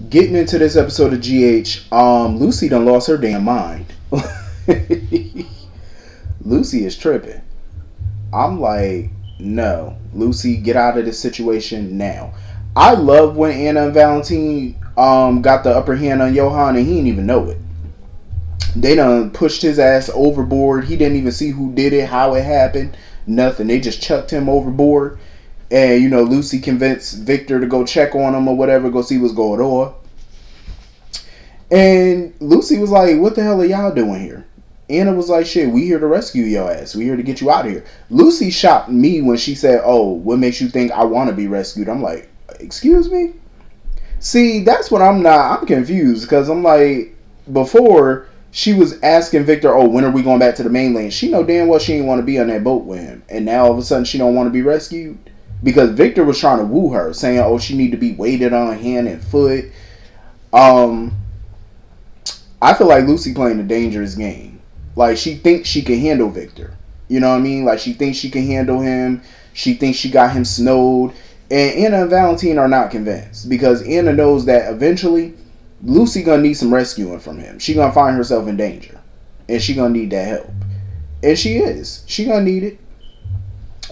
Getting into this episode of GH, Lucy done lost her damn mind. Lucy is tripping. I'm like, no, Lucy, get out of this situation now. I love when Anna and Valentine got the upper hand on Johan and he didn't even know it. They done pushed his ass overboard. He didn't even see who did it, how it happened, nothing. They just chucked him overboard. And, Lucy convinced Victor to go check on him or whatever, go see what's going on. And Lucy was like, what the hell are y'all doing here? Anna was like, shit, we here to rescue your ass. We here to get you out of here. Lucy shocked me when she said, oh, what makes you think I want to be rescued? I'm like, excuse me? See, that's what I'm confused. Because I'm like, before, she was asking Victor, oh, when are we going back to the mainland? She know damn well she didn't want to be on that boat with him. And now all of a sudden she don't want to be rescued? Because Victor was trying to woo her, saying, oh, she need to be weighted on hand and foot. I feel like Lucy playing a dangerous game. Like, she thinks she can handle Victor. You know what I mean? Like, she thinks she can handle him. She thinks she got him snowed. And Anna and Valentine are not convinced. Because Anna knows that eventually, Lucy gonna need some rescuing from him. She gonna find herself in danger. And she gonna need that help. And she is. She gonna need it.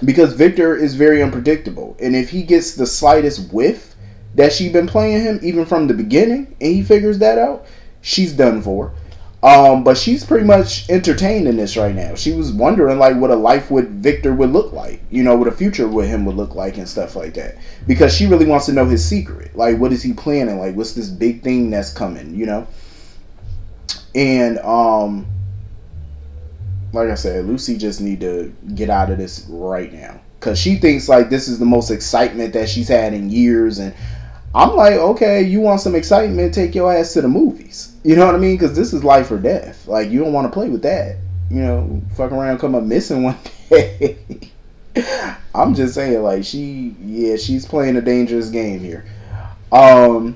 Because Victor is very unpredictable. And if he gets the slightest whiff that she been playing him, even from the beginning, and he figures that out, she's done for. But she's pretty much entertained in this right now. She was wondering like what a life with Victor would look like. What a future with him would look like and stuff like that. Because she really wants to know his secret. Like, what is he planning? Like, what's this big thing that's coming, And, like I said, Lucy just need to get out of this right now. Because she thinks like this is the most excitement that she's had in years. And I'm like, okay, you want some excitement, take your ass to the movies. You know what I mean? Because this is life or death. Like, you don't want to play with that. Fuck around, come up missing one day. I'm just saying, like, she's playing a dangerous game here. So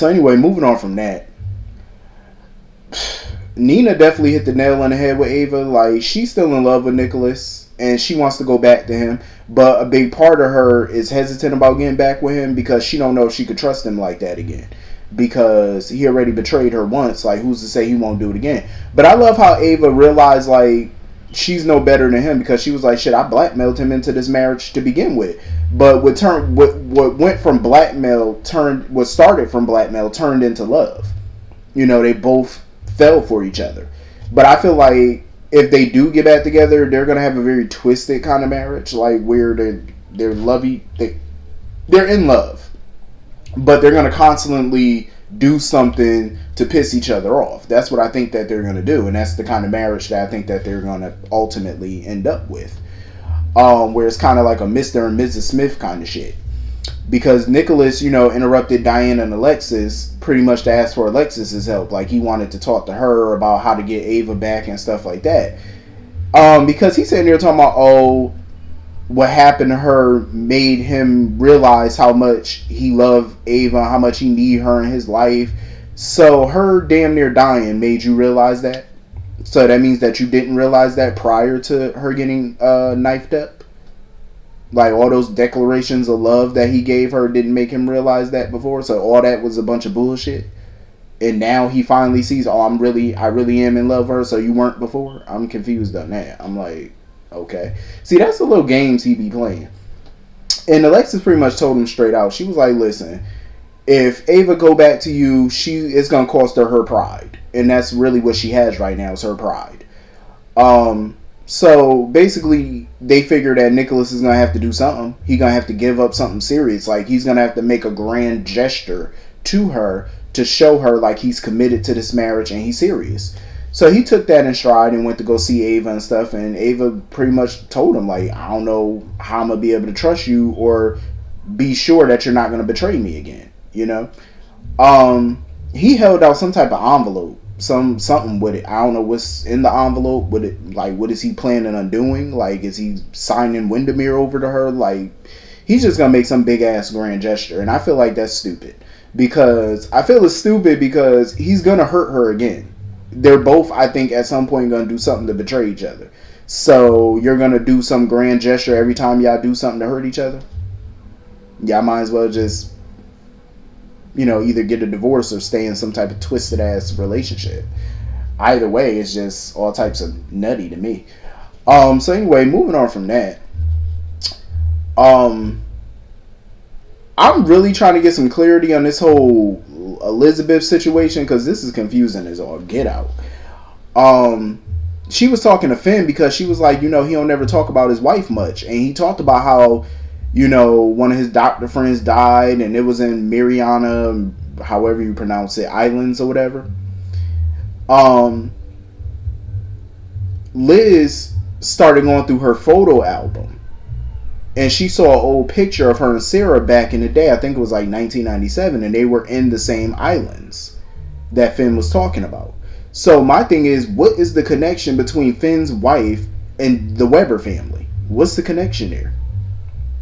anyway, moving on from that. Nina definitely hit the nail on the head with Ava. Like, she's still in love with Nikolas. And she wants to go back to him. But a big part of her is hesitant about getting back with him because she don't know if she could trust him like that again. Because he already betrayed her once. Like, who's to say he won't do it again? But I love how Ava realized, like, she's no better than him. Because she was like, shit, I blackmailed him into this marriage to begin with. But what went from blackmail what started from blackmail turned into love. They both fell for each other. But I feel like if they do get back together, they're gonna have a very twisted kind of marriage, like where they're in love, but they're gonna constantly do something to piss each other off. That's what I think that they're gonna do, and that's the kind of marriage that I think that they're gonna ultimately end up with, where it's kind of like a Mr. and Mrs. Smith kind of shit. Because Nikolas, interrupted Diana and Alexis pretty much to ask for Alexis's help. Like, he wanted to talk to her about how to get Ava back and stuff like that. Because he's sitting there talking about, oh, what happened to her made him realize how much he loved Ava, how much he needed her in his life. So her damn near dying made you realize that? So that means that you didn't realize that prior to her getting knifed up? Like, all those declarations of love that he gave her didn't make him realize that before. So all that was a bunch of bullshit. And now he finally sees, oh, I really am in love with her. So you weren't before? I'm confused on that. I'm like, okay. See, that's the little games he be playing. And Alexis pretty much told him straight out. She was like, listen, if Ava go back to you, it's going to cost her pride. And that's really what she has right now, is her pride. So basically, they figure that Nikolas is going to have to do something. He's going to have to give up something serious. Like, he's going to have to make a grand gesture to her to show her, like, he's committed to this marriage and he's serious. So he took that in stride and went to go see Ava and stuff. And Ava pretty much told him, like, I don't know how I'm going to be able to trust you or be sure that you're not going to betray me again, He held out some type of envelope. Something with it. I don't know what's in the envelope. What is he planning on doing? Like, is he signing Windermere over to her? Like, he's just gonna make some big ass grand gesture, and I feel like that's stupid. Because I feel it's stupid because he's gonna hurt her again. They're both, I think, at some point gonna do something to betray each other. So you're gonna do some grand gesture every time y'all do something to hurt each other? Y'all might as well just either get a divorce or stay in some type of twisted ass relationship. Either way, it's just all types of nutty to me. So anyway, moving on from that. I'm really trying to get some clarity on this whole Elizabeth situation, because this is confusing as all get out. She was talking to Finn because she was like, he don't never talk about his wife much. And he talked about how, one of his doctor friends died, and it was in Mariana, however you pronounce it, Islands or whatever. Liz started going through her photo album, and she saw an old picture of her and Sarah back in the day. I think it was like 1997, and they were in the same islands that Finn was talking about. So my thing is, what is the connection between Finn's wife and the Weber family? What's the connection there?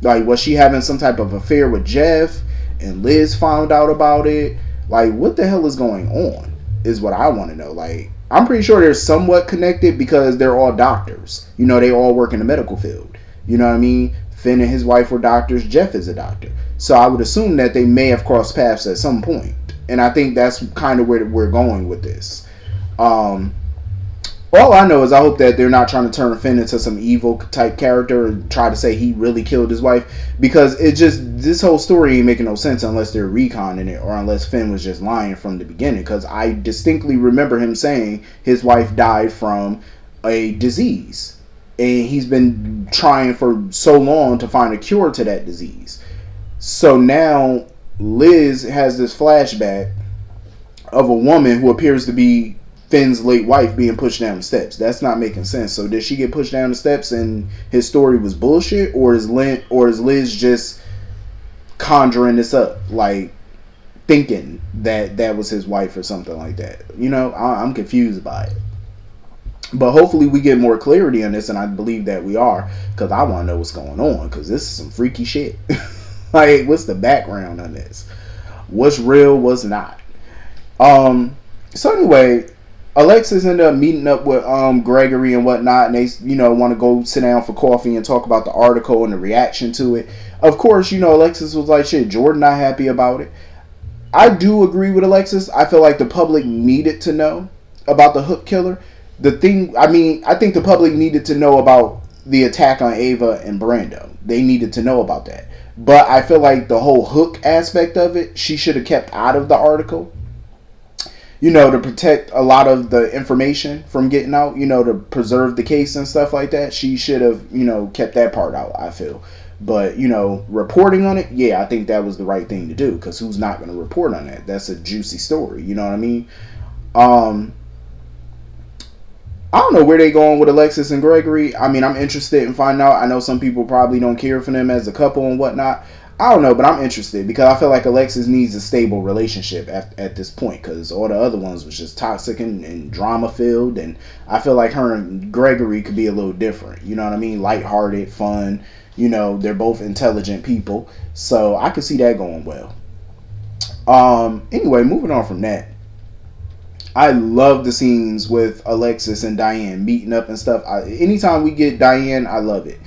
Like, was she having some type of affair with Jeff and Liz found out about it? Like, what the hell is going on is what I want to know. Like, I'm pretty sure they're somewhat connected because they're all doctors. They all work in the medical field. You know what I mean? Finn and his wife were doctors. Jeff is a doctor. So I would assume that they may have crossed paths at some point. And I think that's kind of where we're going with this. All I know is I hope that they're not trying to turn Finn into some evil type character and try to say he really killed his wife, because this whole story ain't making no sense unless they're reconning it, or unless Finn was just lying from the beginning, because I distinctly remember him saying his wife died from a disease, and he's been trying for so long to find a cure to that disease. So now Liz has this flashback of a woman who appears to be Finn's late wife being pushed down the steps. That's not making sense. So did she get pushed down the steps and his story was bullshit, or is Liz just conjuring this up, like thinking that was his wife or something like that? I'm confused by it. But hopefully we get more clarity on this, and I believe that we are, because I want to know what's going on, because this is some freaky shit. Like, what's the background on this? What's real, what's not? So anyway, Alexis ended up meeting up with Gregory and whatnot, and they want to go sit down for coffee and talk about the article and the reaction to it. Of course, Alexis was like, shit, Jordan not happy about it. I do agree with Alexis. I feel like the public needed to know about the Hook killer. I think the public needed to know about the attack on Ava and Brando. They needed to know about that. But I feel like the whole Hook aspect of it, she should have kept out of the article. To protect a lot of the information from getting out, to preserve the case and stuff like that. She should have, kept that part out, I feel. But, reporting on it, yeah, I think that was the right thing to do, because who's not going to report on that? That's a juicy story, you know what I mean? I don't know where they going with Alexis and Gregory. I'm interested in finding out. I know some people probably don't care for them as a couple and whatnot. I don't know, but I'm interested, because I feel like Alexis needs a stable relationship at this point, because all the other ones was just toxic and drama filled, and I feel like her and Gregory could be a little different. You know what I mean? Lighthearted, fun. They're both intelligent people, so I could see that going well. Anyway, moving on from that. I love the scenes with Alexis and Diane meeting up and stuff. Anytime we get Diane, I love it.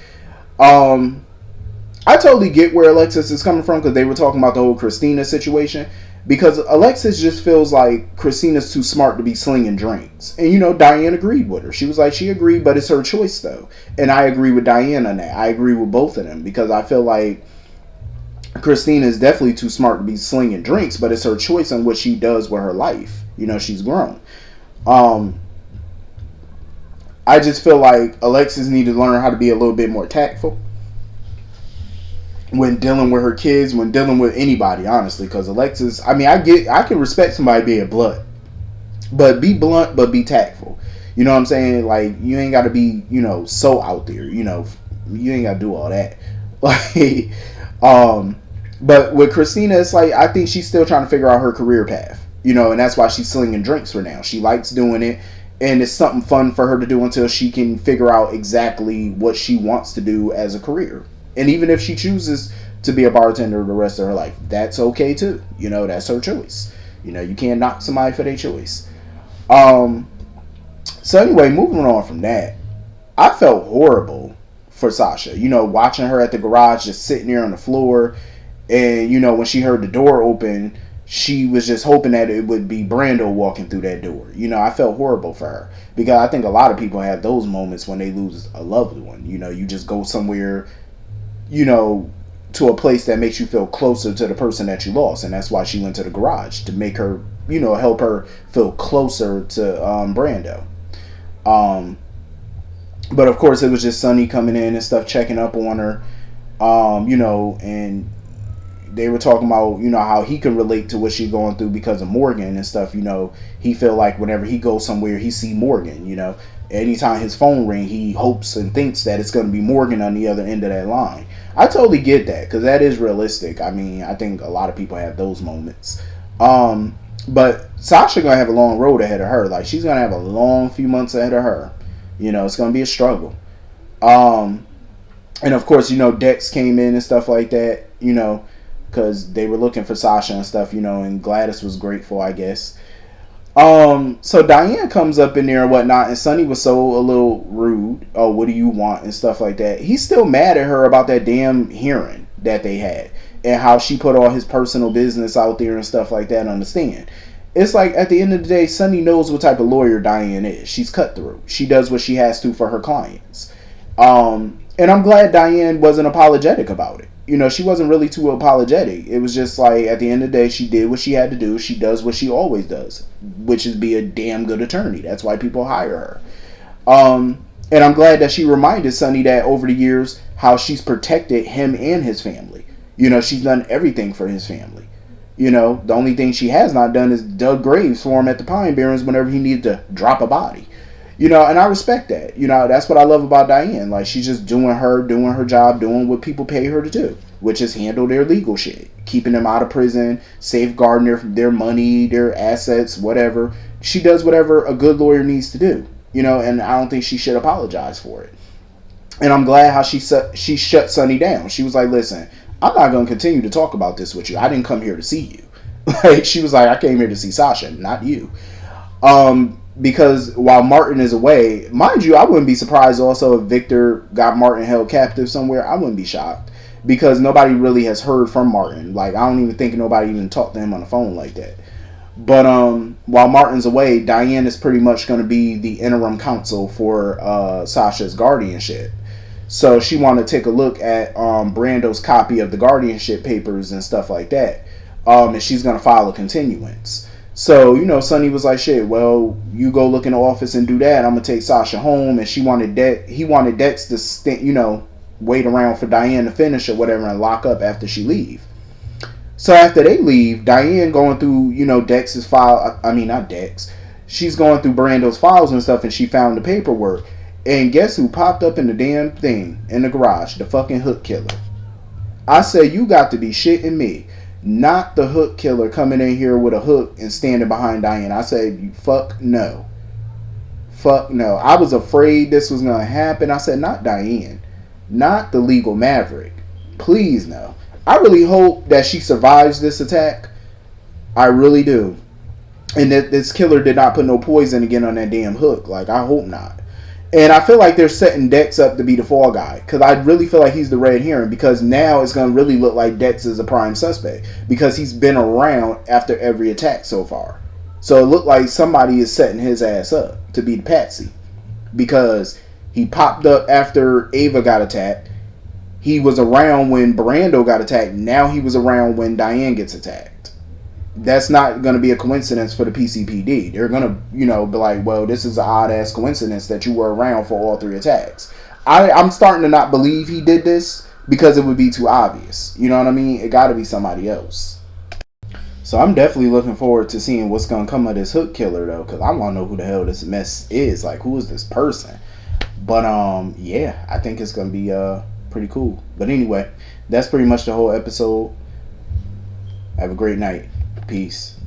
I totally get where Alexis is coming from, because they were talking about the whole Christina situation. Because Alexis just feels like Christina's too smart to be slinging drinks. And, Diane agreed with her. She was like, she agreed, but it's her choice, though. And I agree with Diane on that. I agree with both of them, because I feel like Christina is definitely too smart to be slinging drinks, but it's her choice on what she does with her life. She's grown. I just feel like Alexis needed to learn how to be a little bit more tactful when dealing with her kids, when dealing with anybody, honestly. Because Alexis, I can respect somebody being blunt, but be blunt, but be tactful. You know what I'm saying? Like, you ain't got to be, so out there. You ain't got to do all that. Like, but with Christina, it's like, I think she's still trying to figure out her career path. And that's why she's slinging drinks for now. She likes doing it, and it's something fun for her to do until she can figure out exactly what she wants to do as a career. And even if she chooses to be a bartender the rest of her life, that's okay too. That's her choice. You can't knock somebody for their choice. So anyway, moving on from that, I felt horrible for Sasha. Watching her at the garage, just sitting there on the floor, and when she heard the door open, she was just hoping that it would be Brando walking through that door. You know, I felt horrible for her because I think a lot of people have those moments when they lose a loved one. You know, you just go somewhere, you know, to a place that makes you feel closer to the person that you lost, and that's why she went to the garage, to make her, you know, help her feel closer to Brando. But of course, it was just Sonny coming in and stuff, checking up on her, you know, and they were talking about, you know, how he can relate to what she's going through because of Morgan and stuff. You know, he feel like whenever he goes somewhere, he see Morgan. You know, anytime his phone ring, he hopes and thinks that it's going to be Morgan on the other end of that line. I totally get that because that is realistic. I mean, I think a lot of people have those moments. But Sasha gonna have a long road ahead of her. Like, she's gonna have a long few months ahead of her. You know, it's gonna be a struggle. And of course, you know, Dex came in and stuff like that. You know, because they were looking for Sasha and stuff, you know, and Gladys was grateful, I guess. So Diane comes up in there and whatnot, and Sonny was so a little rude. Oh, what do you want? And stuff like that. He's still mad at her about that damn hearing that they had and how she put all his personal business out there and stuff like that on the stand. It's like, at the end of the day, Sonny knows what type of lawyer Diane is. She's cutthroat. She does what she has to for her clients. And I'm glad Diane wasn't apologetic about it. You know, she wasn't really too apologetic. It was just like, at the end of the day, she did what she had to do. She does what she always does, which is be a damn good attorney. That's why people hire her. And I'm glad that she reminded Sonny that over the years, how she's protected him and his family. You know, she's done everything for his family. You know, the only thing she has not done is dug graves for him at the Pine Barrens whenever he needed to drop a body. You know, and I respect that. You know, that's what I love about Diane. Like, she's just doing her job, doing what people pay her to do, which is handle their legal shit, keeping them out of prison, safeguarding their money, their assets, whatever. She does whatever a good lawyer needs to do, you know, and I don't think she should apologize for it. And I'm glad how she shut Sonny down. She was like, listen, I'm not going to continue to talk about this with you. I didn't come here to see you. Like, she was like, I came here to see Sasha, not you. Because while Martin is away, mind you, I wouldn't be surprised also if Victor got Martin held captive somewhere. I wouldn't be shocked because nobody really has heard from Martin. Like, I don't even think nobody even talked to him on the phone like that. But while Martin's away, Diane is pretty much going to be the interim counsel for Sasha's guardianship. So she wanted to take a look at Brando's copy of the guardianship papers and stuff like that. And she's going to file a continuance. So, you know, Sonny was like, shit, well, you go look in the office and do that. I'm going to take Sasha home. And he wanted Dex to, you know, wait around for Diane to finish or whatever and lock up after she leave. So after they leave, Diane going through, you know, Dex's file. I mean, not Dex. She's going through Brando's files and stuff, and she found the paperwork. And guess who popped up in the damn thing in the garage? The fucking hook killer. I said, you got to be shitting me. Not the hook killer coming in here with a hook and standing behind Diane. I said, fuck no. Fuck no. I was afraid this was going to happen. I said, not Diane. Not the legal maverick. Please no. I really hope that she survives this attack. I really do. And that this killer did not put no poison again on that damn hook. Like, I hope not. And I feel like they're setting Dex up to be the fall guy. Because I really feel like he's the red herring. Because now it's going to really look like Dex is a prime suspect. Because he's been around after every attack so far. So it looked like somebody is setting his ass up to be the patsy. Because he popped up after Ava got attacked. He was around when Brando got attacked. Now he was around when Diane gets attacked. That's not going to be a coincidence for the PCPD. They're going to, you know, be like, well, this is an odd-ass coincidence that you were around for all three attacks. I'm starting to not believe he did this because it would be too obvious. You know what I mean? It got to be somebody else. So I'm definitely looking forward to seeing what's going to come of this hook killer, though, because I want to know who the hell this mess is. Like, who is this person? But, yeah, I think it's going to be pretty cool. But anyway, that's pretty much the whole episode. Have a great night. Peace.